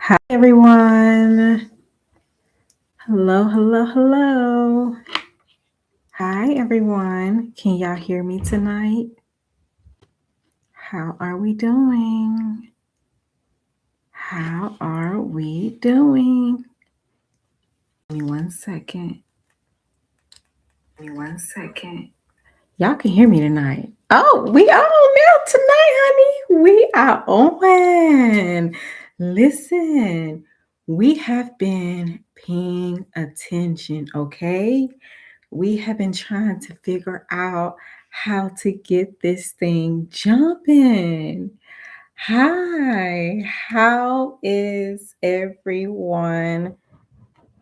Hi, everyone. Hello, hello, hello. Hi, everyone. Can y'all hear me tonight? How are we doing? How are we doing? Give me 1 second. Give me 1 second. Y'all can hear me tonight. Oh, we are on now tonight, honey. We are on. Listen, we have been paying attention, okay? We have been trying to figure out how to get this thing jumping. Hi, how is everyone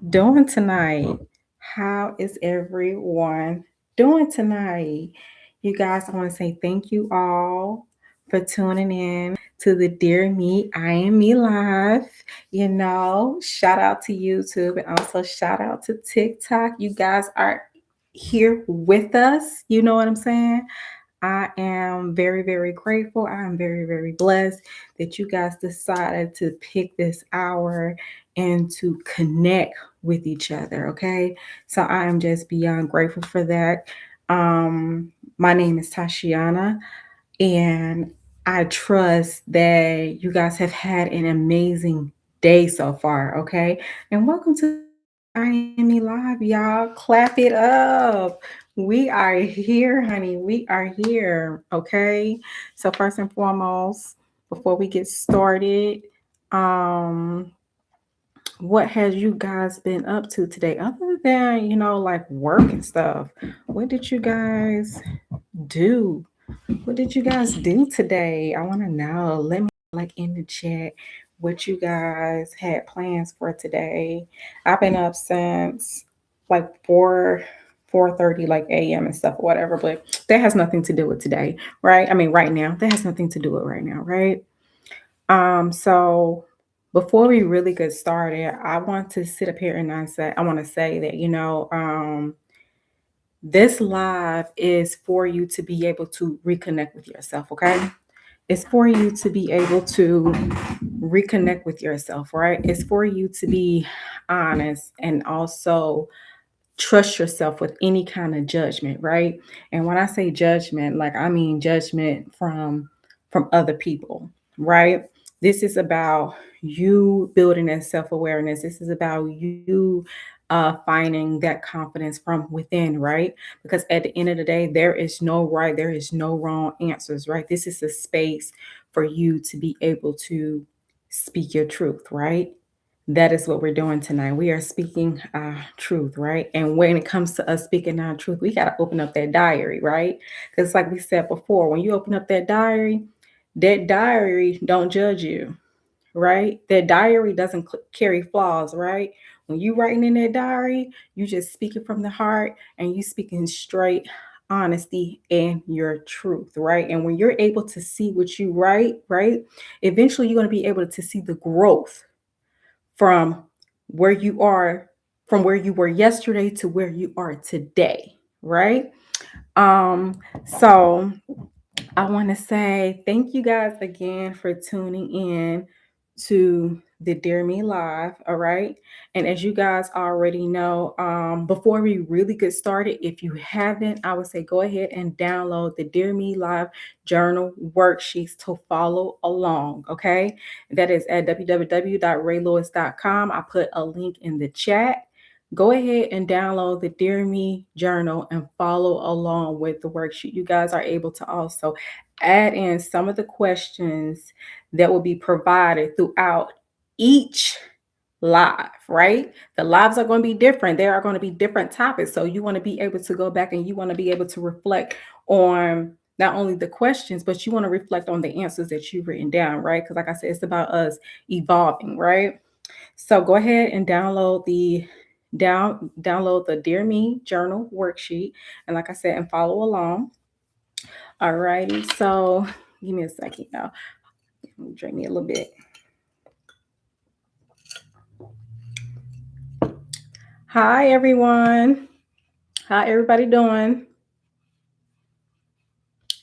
doing tonight? How is everyone doing tonight? You guys, I want to say thank you all for tuning in to the Dear Me, I Am Me Live. Shout out to YouTube and also shout out to TikTok. You guys are here with us. You know what I'm saying? I am very, very grateful. I am very, very blessed that you guys decided to pick this hour and to connect with each other. Okay. So I am just beyond grateful for that. My name is Tysheona, and I trust that you guys have had an amazing day so far. Okay. And welcome to Miami Live, y'all. Clap it up. We are here, honey. We are here. Okay. So, first and foremost, before we get started, um, what has you guys been up to today other than, like work and stuff? What did you guys do? What did you guys do today? I want to know. Let me like in the chat what you guys had plans for today. I've been up since like 4:30 like a.m. and stuff or whatever, but that has nothing to do with today, right? I mean, right now, that has nothing to do with right now, right? So before we really get started, I want to sit up here and I want to say that, this live is for you to be able to reconnect with yourself, okay? It's for you to be able to reconnect with yourself, right? It's for you to be honest and also trust yourself with any kind of judgment, right? And when I say judgment, like I mean judgment from other people, right? This is about you building that self-awareness. This is about you finding that confidence from within, right? Because at the end of the day, there is no right, there is no wrong answers, right? This is a space for you to be able to speak your truth, right? That is what we're doing tonight. We are speaking truth, right? And when it comes to us speaking our truth, we got to open up that diary, right? Because, like we said before, when you open up that diary don't judge you, right? That diary doesn't carry flaws, right? When you writing in that diary, you just speaking from the heart and you speaking straight honesty and your truth, right? And when you're able to see what you write, right? Eventually, you're going to be able to see the growth from where you are, from where you were yesterday to where you are today, right? So I want to say thank you guys again for tuning in to the Dear Me Live. All right. And as you guys already know, before we really get started, if you haven't, I would say go ahead and download the Dear Me Live journal worksheets to follow along. Okay. That is at www.raylewis.com. I put a link in the chat. Go ahead and download the Dear Me journal and follow along with the worksheet. You guys are able to also add in some of the questions that will be provided throughout each live, right? The lives are going to be different. There are going to be different topics. So you want to be able to go back and you want to be able to reflect on not only the questions, but you want to reflect on the answers that you've written down, right? Because like I said, it's about us evolving, right? So go ahead and download the Dear Me journal worksheet. And like I said, and follow along. All righty. So give me a second, y'all. Drink me a little bit. Hi, everyone. How everybody doing?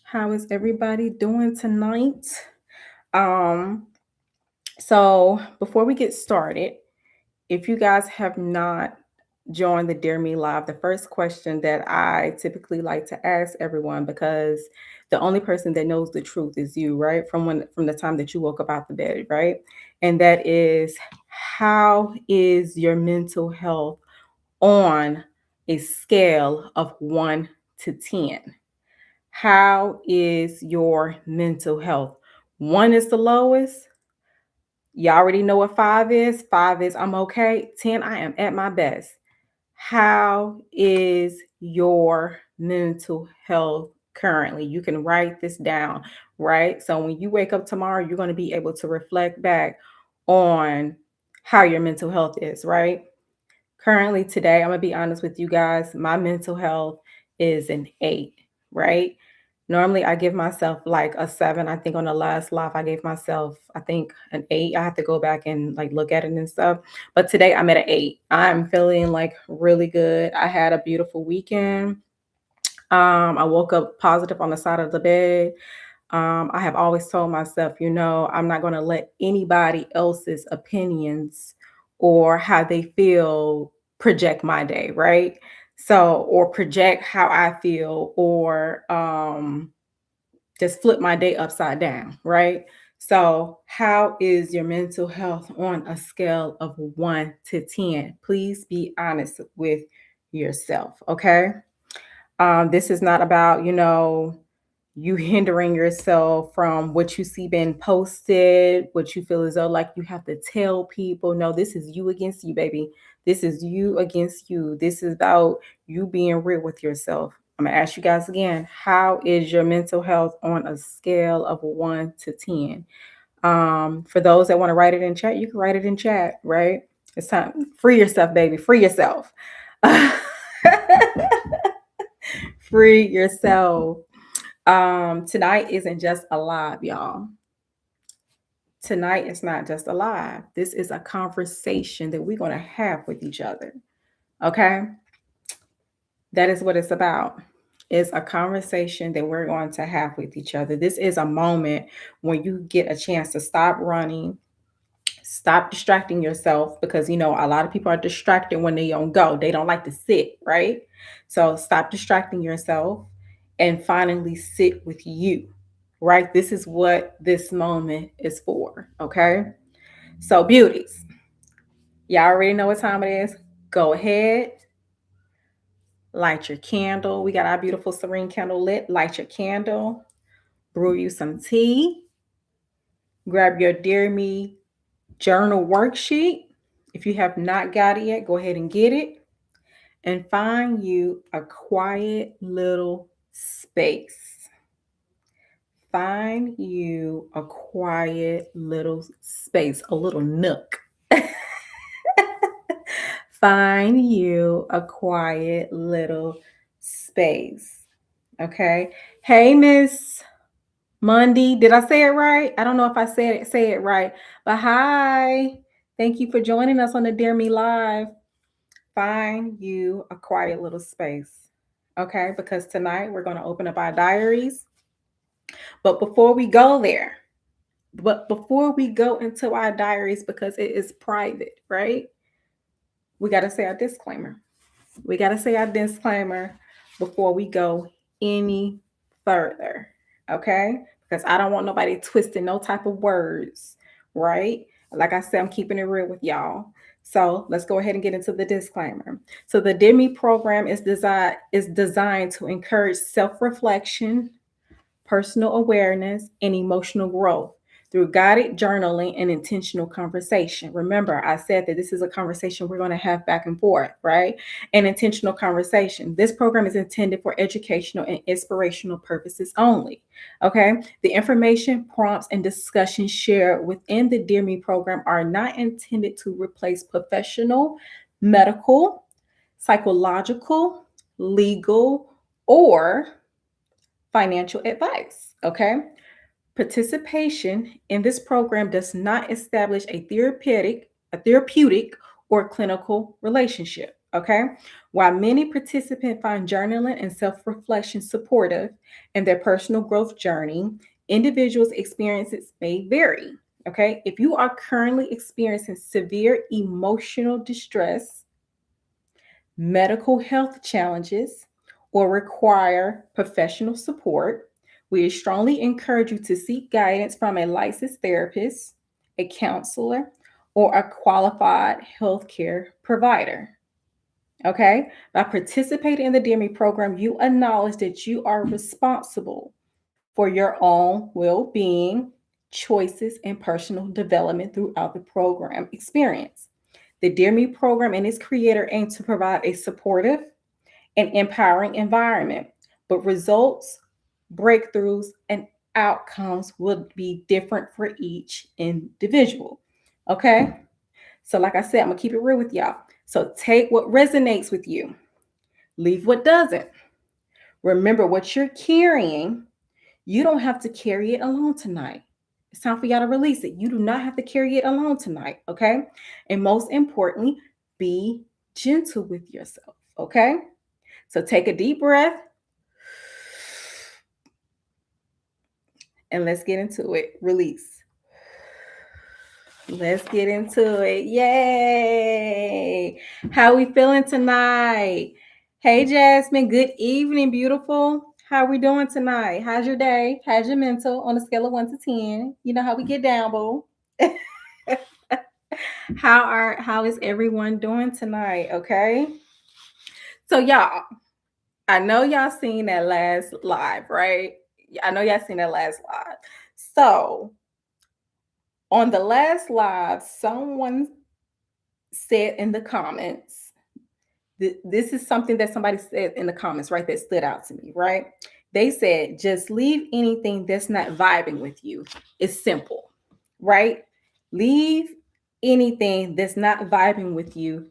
How is everybody doing tonight? Um, So, before we get started, if you guys have not joined the Dear Me Live, the first question that I typically like to ask everyone, because the only person that knows the truth is you, right? From the time that you woke up out the bed, right? And that is, how is your mental health on a scale of 1 to 10? How is your mental health? 1 is the lowest. You already know what 5 is. 5 is I'm okay. 10, I am at my best. How is your mental health currently? You can write this down, right? So when you wake up tomorrow, you're going to be able to reflect back on how your mental health is, right? Currently, today, I'm going to be honest with you guys, my mental health is an 8, right? Normally, I give myself like a 7. I think on the last live, I gave myself, I think, an 8. I have to go back and like look at it and stuff. But today, I'm at an 8. I'm feeling like really good. I had a beautiful weekend. I woke up positive on the side of the bed. I have always told myself, I'm not going to let anybody else's opinions or how they feel project my day, right? So, or project how I feel, or just flip my day upside down, right? So, how is your mental health on a scale of 1 to 10? Please be honest with yourself, okay? This is not about, you hindering yourself from what you see being posted, what you feel as though like you have to tell people. No, this is you against you, baby. This is you against you. This is about you being real with yourself. I'm going to ask you guys again, how is your mental health on a scale of 1 to 10? For those that want to write it in chat, you can write it in chat, right? It's time. Free yourself, baby. Free yourself. Free yourself. Tonight isn't just a live, y'all. Tonight is not just a live. This is a conversation that we're going to have with each other. Okay? That is what it's about. It's a conversation that we're going to have with each other. This is a moment when you get a chance to stop running, stop distracting yourself, because a lot of people are distracted when they don't go. They don't like to sit, right? So stop distracting yourself and finally sit with you, right? This is what this moment is for, okay? So, beauties, y'all already know what time it is. Go ahead, light your candle. We got our beautiful serene candle lit. Light your candle, brew you some tea, grab your Dear Me journal worksheet. If you have not got it yet, go ahead and get it, and find you a quiet little space. Find you a quiet little space, a little nook. Find you a quiet little space. Okay. Hey, Miss Monday. Did I say it right? I don't know if I say it right, but hi. Thank you for joining us on the Dear Me Live. Find you a quiet little space. Okay, because tonight we're going to open up our diaries. But before we go there, before we go into our diaries, because it is private, right? We got to say our disclaimer. We got to say our disclaimer before we go any further, okay? Because I don't want nobody twisting no type of words, right? Like I said, I'm keeping it real with y'all. So let's go ahead and get into the disclaimer. So the DIMI program is designed to encourage self-reflection, personal awareness, and emotional growth through guided journaling and intentional conversation. Remember, I said that this is a conversation we're going to have back and forth, right? An intentional conversation. This program is intended for educational and inspirational purposes only. Okay. The information, prompts, and discussions shared within the Dear Me program are not intended to replace professional, medical, psychological, legal, or financial advice. Okay. Participation in this program does not establish a therapeutic or clinical relationship. Okay. While many participants find journaling and self-reflection supportive in their personal growth journey, individuals' experiences may vary. Okay. If you are currently experiencing severe emotional distress, medical health challenges, or require professional support, we strongly encourage you to seek guidance from a licensed therapist, a counselor, or a qualified healthcare provider. Okay? By participating in the DME program, you acknowledge that you are responsible for your own well being, choices, and personal development throughout the program experience. The Dear Me program and its creator aim to provide a supportive and empowering environment, but results, breakthroughs, and outcomes will be different for each individual. Okay? So, like I said, I'm gonna keep it real with y'all. So, take what resonates with you, leave what doesn't. Remember what you're carrying. You don't have to carry it alone tonight. It's time for y'all to release it. You do not have to carry it alone tonight, okay? And most importantly, be gentle with yourself, okay? So take a deep breath and let's get into it. Release. Let's get into it. Yay! How we feeling tonight? Hey, Jasmine. Good evening, beautiful. How we doing tonight? How's your day? How's your mental on a scale of 1 to 10? You know how we get down, boo. How is everyone doing tonight? Okay. So y'all, I know y'all seen that last live, right? I know y'all seen that last live. So on the last live, someone said in the comments, this is something that somebody said in the comments, right? That stood out to me, right? They said, just leave anything that's not vibing with you. It's simple, right? Leave anything that's not vibing with you.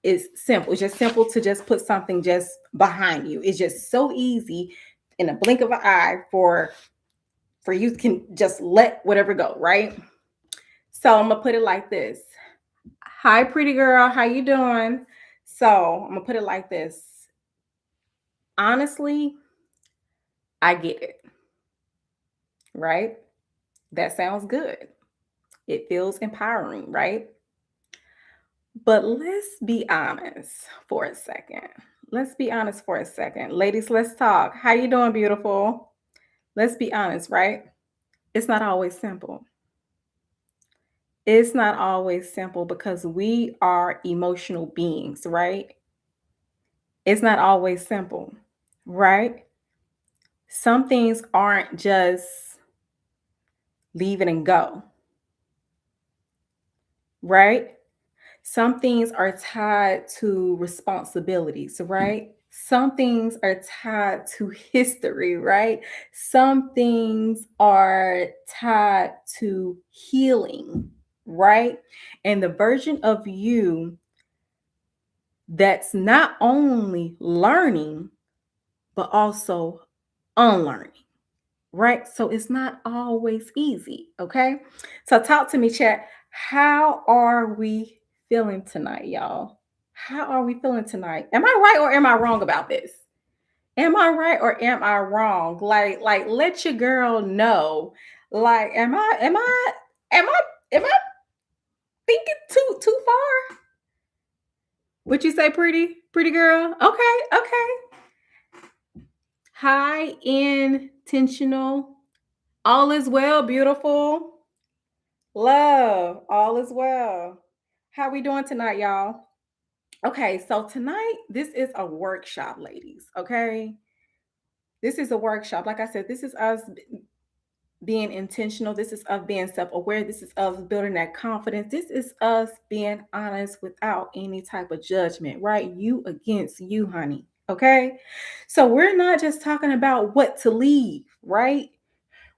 It's simple. It's just simple to just put something just behind you. It's just so easy in a blink of an eye for you can just let whatever go, right? So I'm gonna put it like this. Hi, pretty girl. How you doing? So I'm gonna put it like this. Honestly, I get it, right? That sounds good. It feels empowering, right? But let's be honest for a second. Let's be honest for a second. Ladies, let's talk. How you doing, beautiful? Let's be honest, right? It's not always simple. It's not always simple because we are emotional beings, right? It's not always simple, right? Some things aren't just leave it and go, right? Some things are tied to responsibilities, right? Some things are tied to history, right? Some things are tied to healing, right? And the version of you that's not only learning, but also unlearning, right? So it's not always easy, okay? So talk to me, chat. How are we feeling tonight, y'all? How are we feeling tonight? Am I right or am I wrong about this? Am I right or am I wrong? Like let your girl know. Like am I thinking too far? What you say, pretty girl? Okay, okay. Hi, intentional. All is well, beautiful. Love, all is well. How we doing tonight, y'all? Okay, so tonight this is a workshop, ladies. Okay, this is a workshop. Like I said, this is us being intentional. This is of being self-aware. This is of building that confidence. This is us being honest without any type of judgment, right? You against you, honey. Okay, so we're not just talking about what to leave, right?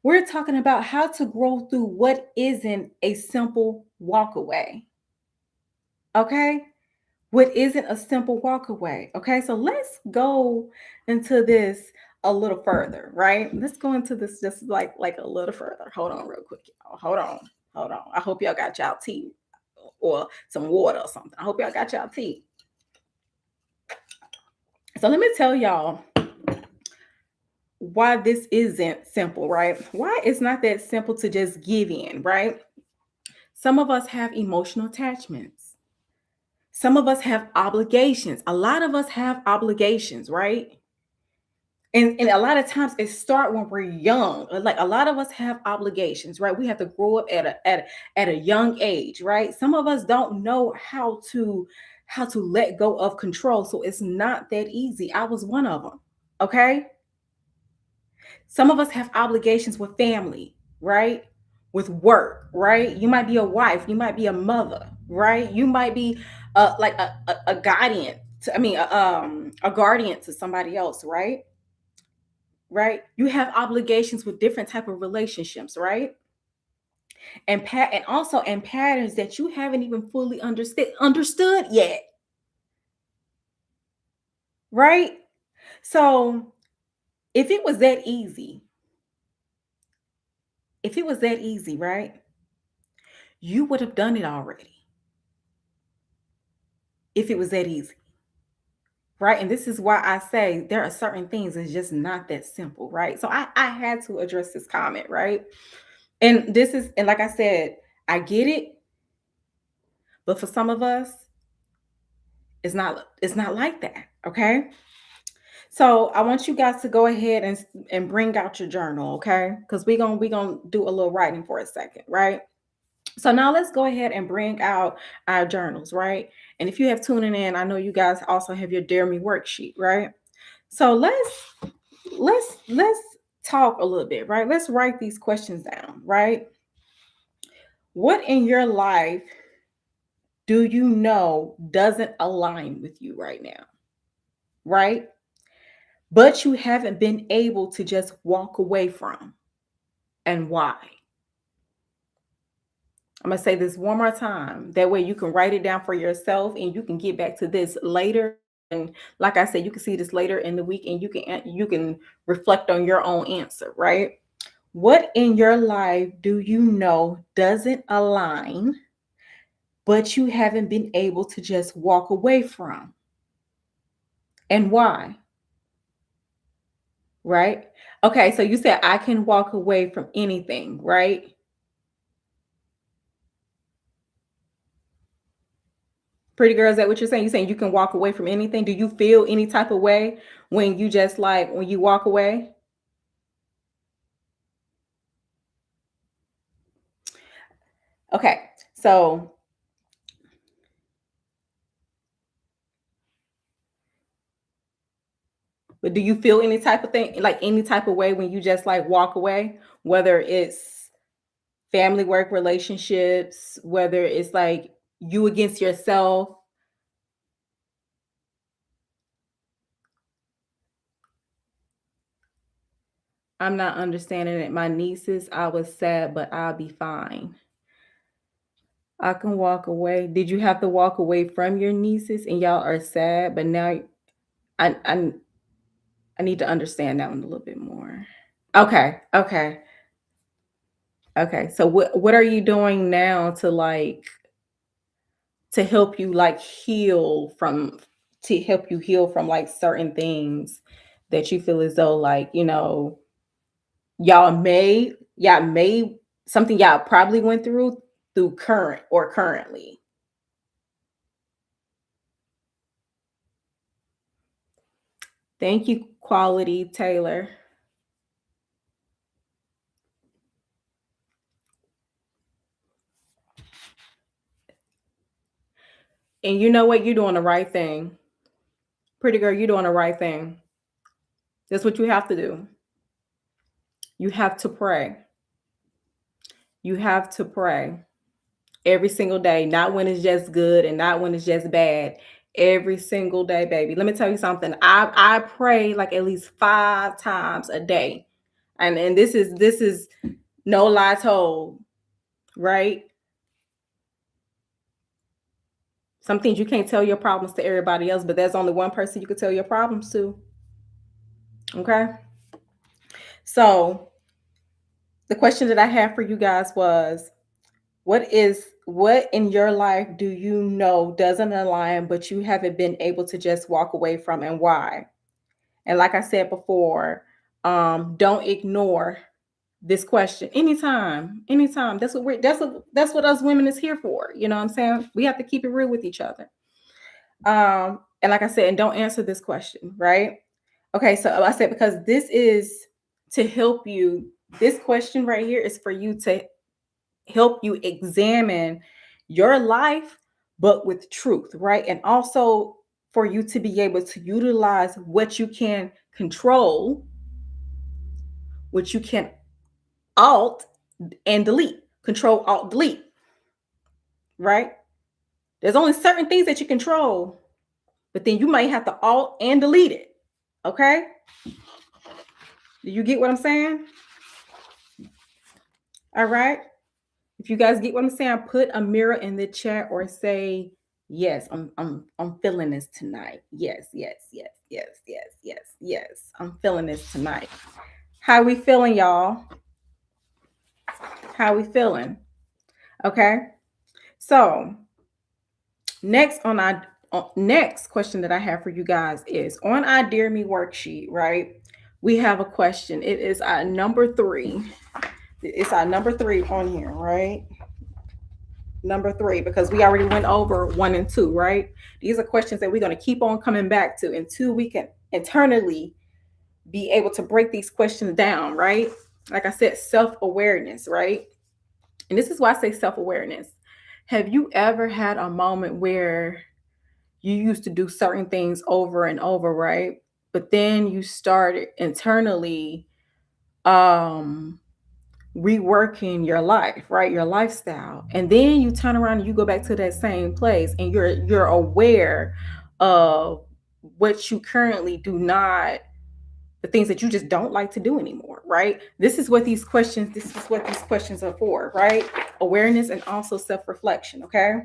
We're talking about how to grow through what isn't a simple walk away. Okay? What isn't a simple walk away. Okay? So let's go into this a little further, right? Let's go into this just like a little further. Hold on real quick, y'all. Hold on. Hold on. I hope y'all got y'all tea or some water or something. I hope y'all got y'all tea. So let me tell y'all why this isn't simple, right? Why it's not that simple to just give in, right? Some of us have emotional attachments. Some of us have obligations. A lot of us have obligations, right? And a lot of times it start when we're young. Like a lot of us have obligations, right? We have to grow up at a young age, right? Some of us don't know how to let go of control. So it's not that easy. I was one of them. Okay. Some of us have obligations with family, right? With work, right? You might be a wife, you might be a mother, right? You might be like a guardian. A guardian to somebody else, right? Right? You have obligations with different type of relationships, right? And also in patterns that you haven't even fully understood yet, right? So if it was that easy, if it was that easy, right? You would have done it already if it was that easy. Right. And this is why I say there are certain things that's just not that simple. Right. So I had to address this comment. Right. And like I said, I get it. But for some of us, it's not like that. Okay. So I want you guys to go ahead and bring out your journal. Okay. Because we're gonna do a little writing for a second. Right. So now let's go ahead and bring out our journals. Right. And if you have tuning in, I know you guys also have your Dare Me worksheet. Right. So let's talk a little bit, right? Let's write these questions down, right? What in your life do you know doesn't align with you right now, right? But you haven't been able to just walk away from, and why? I'm going to say this one more time. That way you can write it down for yourself and you can get back to this later. And like I said, you can see this later in the week and you can reflect on your own answer, right? What in your life do you know doesn't align, but you haven't been able to just walk away from? And why? Right? Okay, so you said I can walk away from anything, right? Pretty girl, is that what you're saying? You're saying you can walk away from anything? Do you feel any type of way when you just like when you walk away? Okay, so but do you feel any type of thing, like any type of way when you just like walk away, whether it's family work relationships, whether it's like you against yourself? I'm not understanding it. My nieces, I was sad, but I'll be fine. I can walk away. Did you have to walk away from your nieces and y'all are sad, but now I I, I need to understand that one a little bit more. Okay, okay, okay. So what are you doing now to help you like heal from to help you heal from like certain things that you feel as though like, y'all may something y'all probably went through currently. Thank you, Quality Taylor. And you know what? You're doing the right thing. Pretty girl, you're doing the right thing. That's what you have to do. You have to pray. You have to pray every single day, not when it's just good and not when it's just bad. Every single day, baby. Let me tell you something. I pray like at least 5 times a day. And this is no lie told, right? Some things you can't tell your problems to everybody else, but there's only one person you can tell your problems to. Okay. So the question that I have for you guys was what in your life do you know doesn't align, but you haven't been able to just walk away from, and why? And like I said before, don't ignore this question anytime. That's what us women is here for. You know what I'm saying? We have to keep it real with each other. And like I said, and don't answer this question, right? Okay, so I said because this is to help you. This question right here is for you to help you examine your life, but with truth, right? And also for you to be able to utilize what you can control, what you can alt and delete, control alt delete, right? There's only certain things that you control, but then you might have to alt and delete it. Okay? Do you get what I'm saying? All right. If you guys get what I'm saying, put a mirror in the chat or say, yes, I'm feeling this tonight. Yes, yes, yes, yes, yes, yes, yes. I'm feeling this tonight. How we feeling, y'all? How we feeling? Okay. So next on our next question that I have for you guys is on our Dear Me worksheet, right? We have a question. It is our number 3. It's our number 3 on here, right? Number 3, because we already went over 1 and 2, right? These are questions that we're going to keep on coming back to until we can internally be able to break these questions down, right? Like I said, self-awareness, right? And this is why I say self-awareness. Have you ever had a moment where you used to do certain things over and over, right? But then you started internally reworking your life, right? Your lifestyle. And then you turn around and you go back to that same place and you're aware of what you currently do not, the things that you just don't like to do anymore, right? This is what these questions are for, right? Awareness and also self-reflection, okay?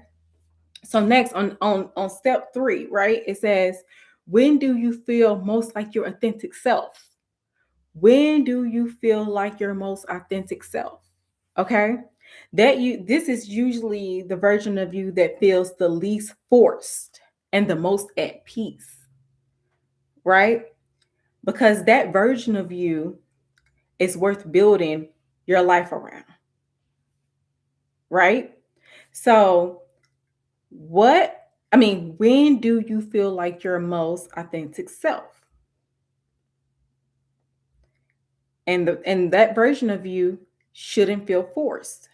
So next on step 3, right? It says, when do you feel most like your authentic self? When do you feel like your most authentic self? Okay? This is usually the version of you that feels the least forced and the most at peace, right? Because that version of you is worth building your life around, right? So, when do you feel like your most authentic self? And that version of you shouldn't feel forced.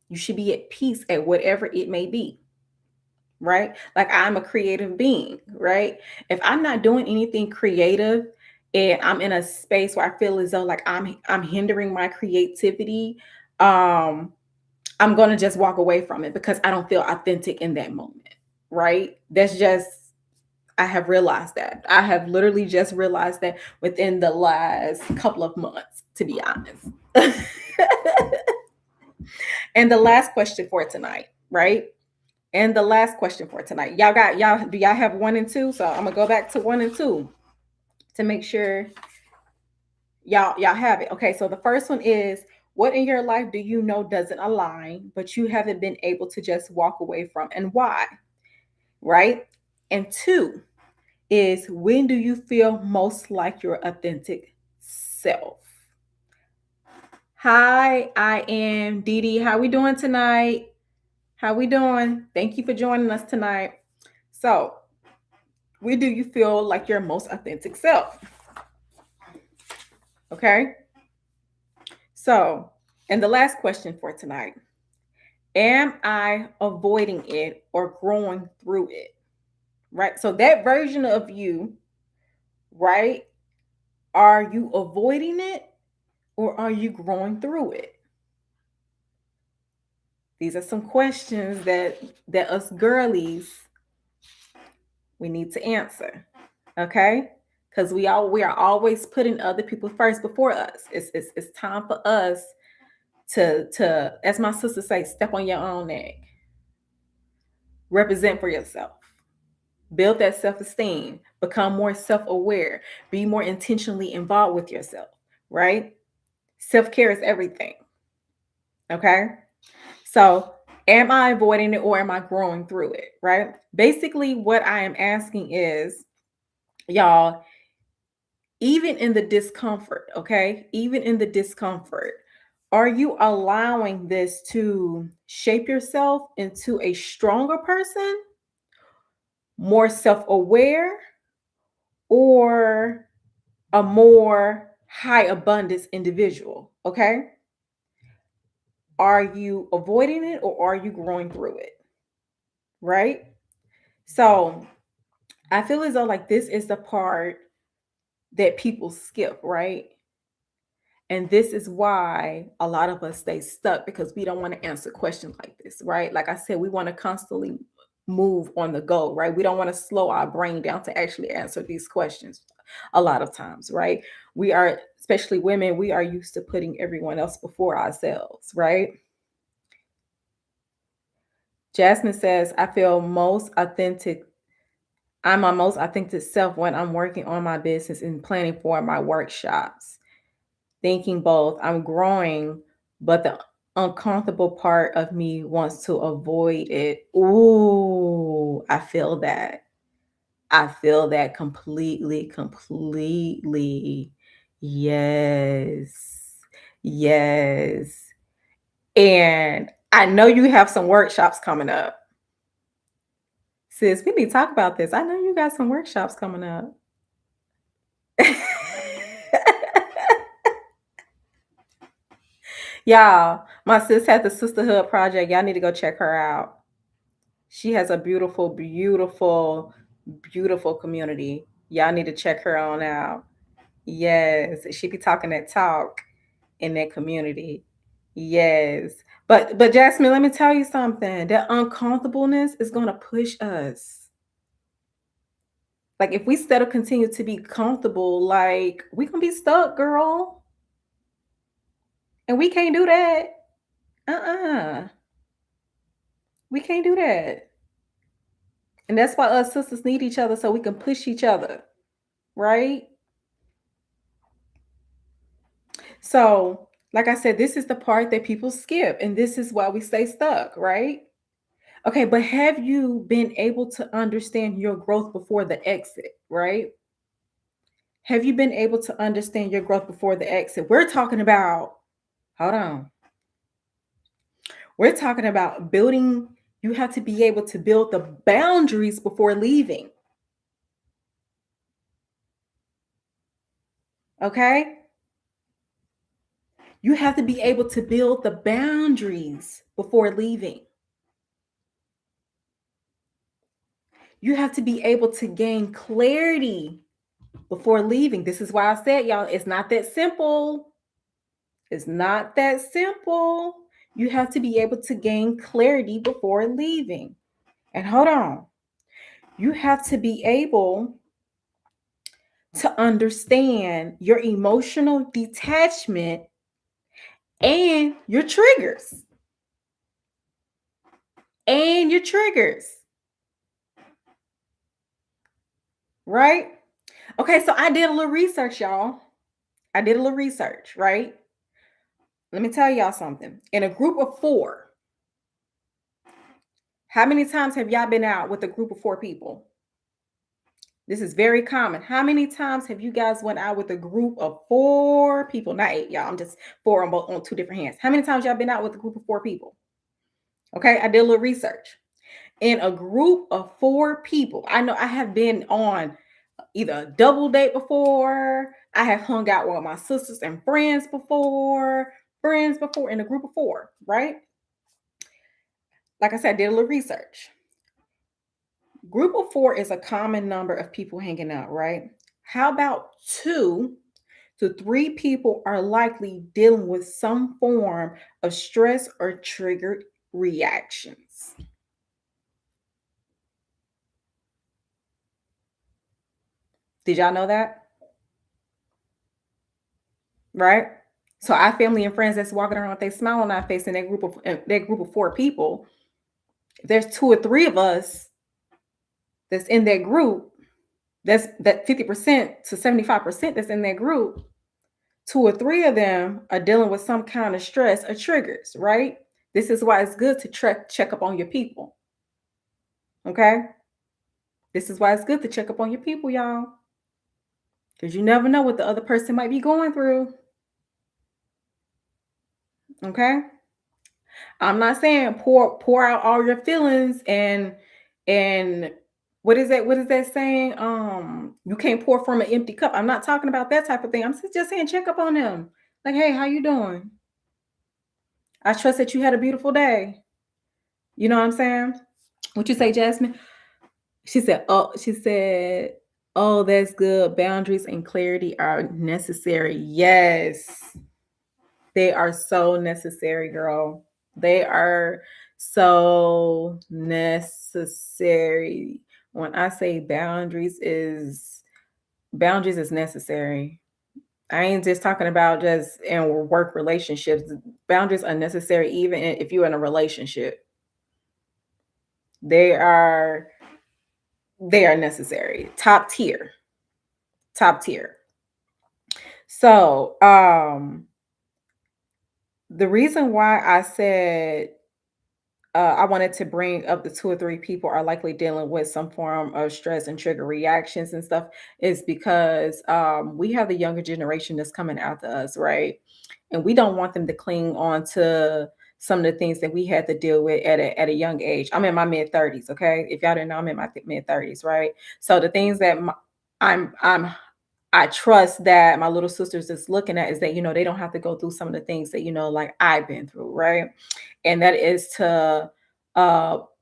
You should be at peace at whatever it may be, right? Like I'm a creative being, right? If I'm not doing anything creative and I'm in a space where I feel as though like I'm hindering my creativity, I'm going to just walk away from it because I don't feel authentic in that moment, right? That's just I have realized that. I have literally just realized that within the last couple of months, to be honest. And the last question for tonight, right? And the last question for tonight. Do y'all have 1 and 2? So I'm gonna go back to 1 and 2 to make sure y'all have it. Okay, so the first one is, what in your life do you know doesn't align, but you haven't been able to just walk away from, and why? Right? And 2 is, when do you feel most like your authentic self? Hi, I am Dee Dee. How we doing tonight? How we doing? Thank you for joining us tonight. So, where do you feel like your most authentic self? Okay. So, and the last question for tonight, am I avoiding it or growing through it? Right. So, that version of you, right? Are you avoiding it or are you growing through it? These are some questions that us girlies we need to answer. Okay? Because we are always putting other people first before us. It's time for us to, as my sister say, step on your own neck. Represent for yourself. Build that self-esteem. Become more self-aware. Be more intentionally involved with yourself. Right? Self-care is everything. Okay? So, am I avoiding it or am I growing through it? Right? Basically, what I am asking is, y'all, even in the discomfort, okay? Even in the discomfort, Are you allowing this to shape yourself into a stronger person, more self aware, or a more high abundance individual? Okay. Are you avoiding it or are you growing through it? Right. So I feel as though like this is the part that people skip, right? And this is why a lot of us stay stuck because we don't want to answer questions like this, right? Like I said, we want to constantly move on the go, right? We don't want to slow our brain down to actually answer these questions a lot of times, right? We are, especially women, we are used to putting everyone else before ourselves, right? Jasmine says, I feel most authentic. I'm my most authentic self when I'm working on my business and planning for my workshops. Thinking both, I'm growing, but the uncomfortable part of me wants to avoid it. Ooh, I feel that. I feel that completely, completely. Yes. Yes. And I know you have some workshops coming up. Sis, we need to talk about this. I know you got some workshops coming up. Y'all, my sis had the Sisterhood Project. Y'all need to go check her out. She has a beautiful, beautiful, beautiful community. Y'all need to check her on out. Yes, she be talking that talk in that community. Yes. But Jasmine, let me tell you something. That uncomfortableness is gonna push us. Like if we still continue to be comfortable, like we gonna be stuck, girl. And we can't do that. Uh-uh. We can't do that. And that's why us sisters need each other so we can push each other, right? So, like I said, this is the part that people skip, and this is why we stay stuck, right? Okay, but have you been able to understand your growth before the exit, right? Have you been able to understand your growth before the exit? We're talking about, hold on, we're talking about building, you have to be able to build the boundaries before leaving, okay? You have to be able to build the boundaries before leaving. You have to be able to gain clarity before leaving. This is why I said, y'all, it's not that simple. It's not that simple. You have to be able to gain clarity before leaving. And hold on, you have to be able to understand your emotional detachment and your triggers. And your triggers, right? Okay, so I did a little research, y'all. I did a little research, right? Let me tell y'all something. In a group of four, how many times have y'all been out with a group of four people? This is very common. How many times have you guys went out with a group of four people? Not eight, y'all. I'm just four on two different hands. How many times y'all been out with a group of four people? Okay, I did a little research. In a group of four people, I know I have been on either a double date before. I have hung out with my sisters and friends before in a group of four, right? Like I said, I did a little research. Group of four is a common number of people hanging out, right? How about 2 to 3 people are likely dealing with some form of stress or triggered reactions? Did y'all know that? Right? So our family and friends that's walking around with a smile on our face in that group of 4 people, if there's 2 or 3 of us that's in that group, that's that 50% to 75% that's in that group, 2 or 3 of them are dealing with some kind of stress or triggers, right? This is why it's good to check up on your people. Okay? This is why it's good to check up on your people, y'all. Because you never know what the other person might be going through. Okay. I'm not saying pour out all your feelings and what is that saying? You can't pour from an empty cup. I'm not talking about that type of thing. I'm just saying check up on them. Like, hey, how you doing? I trust that you had a beautiful day. You know what I'm saying? What you say, Jasmine? She said, oh, that's good. Boundaries and clarity are necessary. Yes. They are so necessary, girl. They are so necessary. When I say boundaries is necessary. I ain't just talking about just in work relationships. Boundaries are necessary even if you're in a relationship. They are they are necessary. Top tier. Top tier. So, the reason why I said I wanted to bring up the 2 or 3 people are likely dealing with some form of stress and trigger reactions and stuff is because we have the younger generation that's coming after us, right? And we don't want them to cling on to some of the things that we had to deal with at a young age. I'm in my mid 30s, okay? If y'all didn't know, I'm in my mid 30s, right? So the things that I'm I trust that my little sisters is looking at is that they don't have to go through some of the things that like I've been through, right? And that is to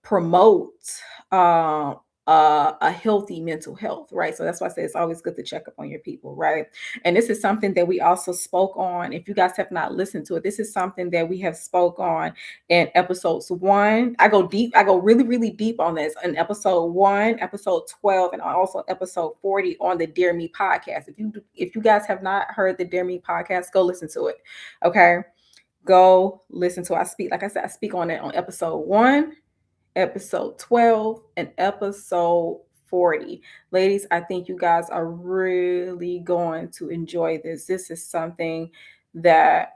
promote uh, a healthy mental health, right? So that's why I say it's always good to check up on your people, right? And this is something that we also spoke on. If you guys have not listened to it, this is something that we have spoke on in episodes 1. I go deep. I go really, really deep on this in episode 1, episode 12, and also episode 40 on the Dear Me podcast. If you guys have not heard the Dear Me podcast, go listen to it. Okay, go listen to it. Like I said, I speak on it on episode 1, episode 12, and episode 40. Ladies, I think you guys are really going to enjoy this. This is something that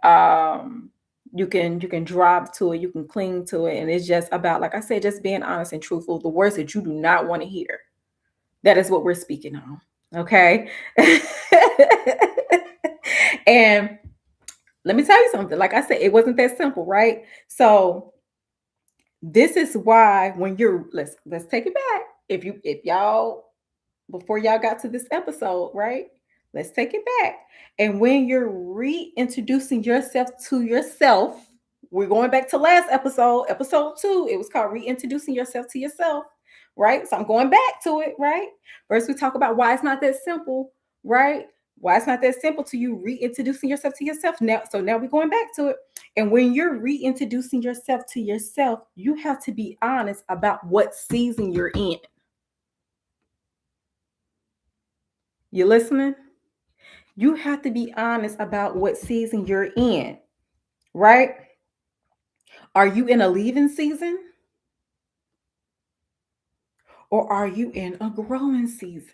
you can drop to it, you can cling to it, and it's just about, like I said, just being honest and truthful. The words that you do not want to hear. That is what we're speaking on. Okay. And let me tell you something. Like I said, it wasn't that simple, right? So this is why when you're let's take it back. If y'all before y'all got to this episode, right? Let's take it back. And when you're reintroducing yourself to yourself, we're going back to last episode, episode 2. It was called reintroducing yourself to yourself, right? So I'm going back to it, right? First, we talk about why it's not that simple, right? Why it's not that simple to you reintroducing yourself to yourself. Now we're going back to it. And when you're reintroducing yourself to yourself, you have to be honest about what season you're in. You listening? You have to be honest about what season you're in, right? Are you in a leaving season or are you in a growing season?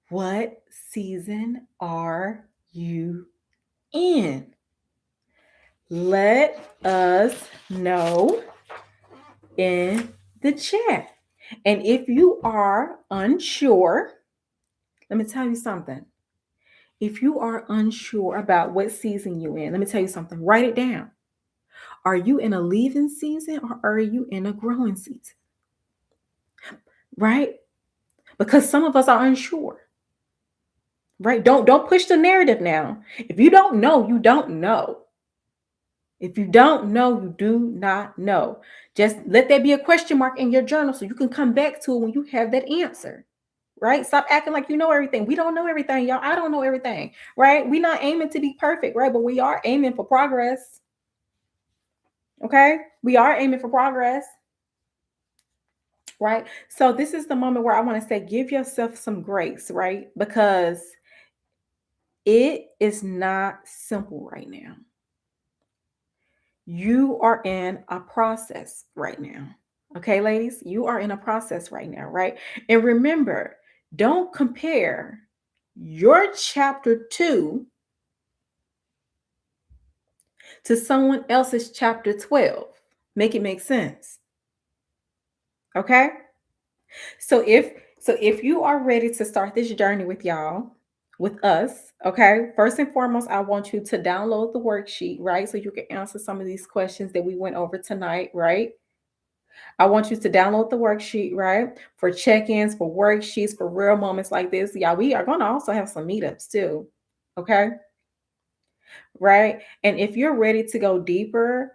What season are you in? Let us know in the chat. And if you are unsure, let me tell you something. If you are unsure about what season you're in, let me tell you something. Write it down. Are you in a leaving season or are you in a growing season? Right? Because some of us are unsure. Right? Don't push the narrative now. If you don't know, you don't know. If you don't know, you do not know. Just let there be a question mark in your journal so you can come back to it when you have that answer. Right? Stop acting like you know everything. We don't know everything, y'all. I don't know everything. Right? We're not aiming to be perfect, right? But we are aiming for progress. Okay? We are aiming for progress. Right? So this is the moment where I want to say, give yourself some grace, right? Because it is not simple right now. You are in a process right now. Okay, ladies, you are in a process right now, right? And remember, don't compare your chapter 2 to someone else's chapter 12. Make it make sense. Okay? So if you are ready to start this journey with y'all, with us. Okay. First and foremost, I want you to download the worksheet, right? So you can answer some of these questions that we went over tonight, right? I want you to download the worksheet, right? For check ins, for worksheets, for real moments like this. Yeah, we are going to also have some meetups too. Okay. Right. And if you're ready to go deeper,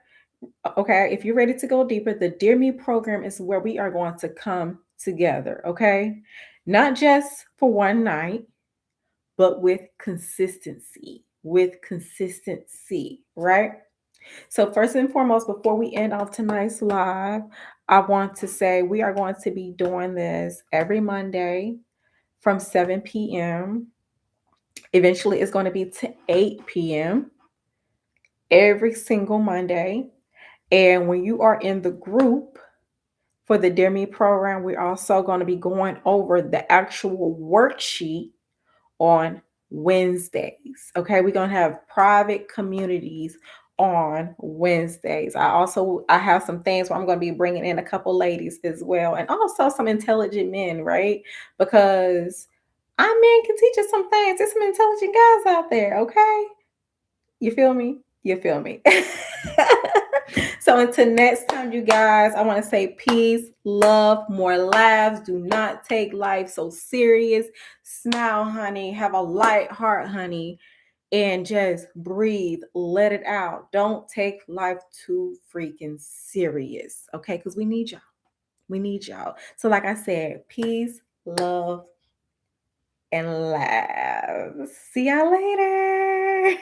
okay, if you're ready to go deeper, the Dear Me program is where we are going to come together. Okay. Not just for one night, but with consistency, right? So, first and foremost, before we end off tonight's live, I want to say we are going to be doing this every Monday from 7 p.m. Eventually, it's going to be to 8 p.m. every single Monday. And when you are in the group for the Dear Me program, we're also going to be going over the actual worksheet on Wednesdays. Okay, we're gonna have private communities on Wednesdays. I have some things where I'm going to be bringing in a couple ladies as well, and also some intelligent men, right? Because our men can teach us some things. There's some intelligent guys out there. Okay, you feel me? You feel me? So until next time, you guys, I want to say peace, love, more laughs. Do not take life so serious. Smile, honey. Have a light heart, honey. And just breathe. Let it out. Don't take life too freaking serious. Okay? Because we need y'all. We need y'all. So, like I said, peace, love, and laughs. See y'all later.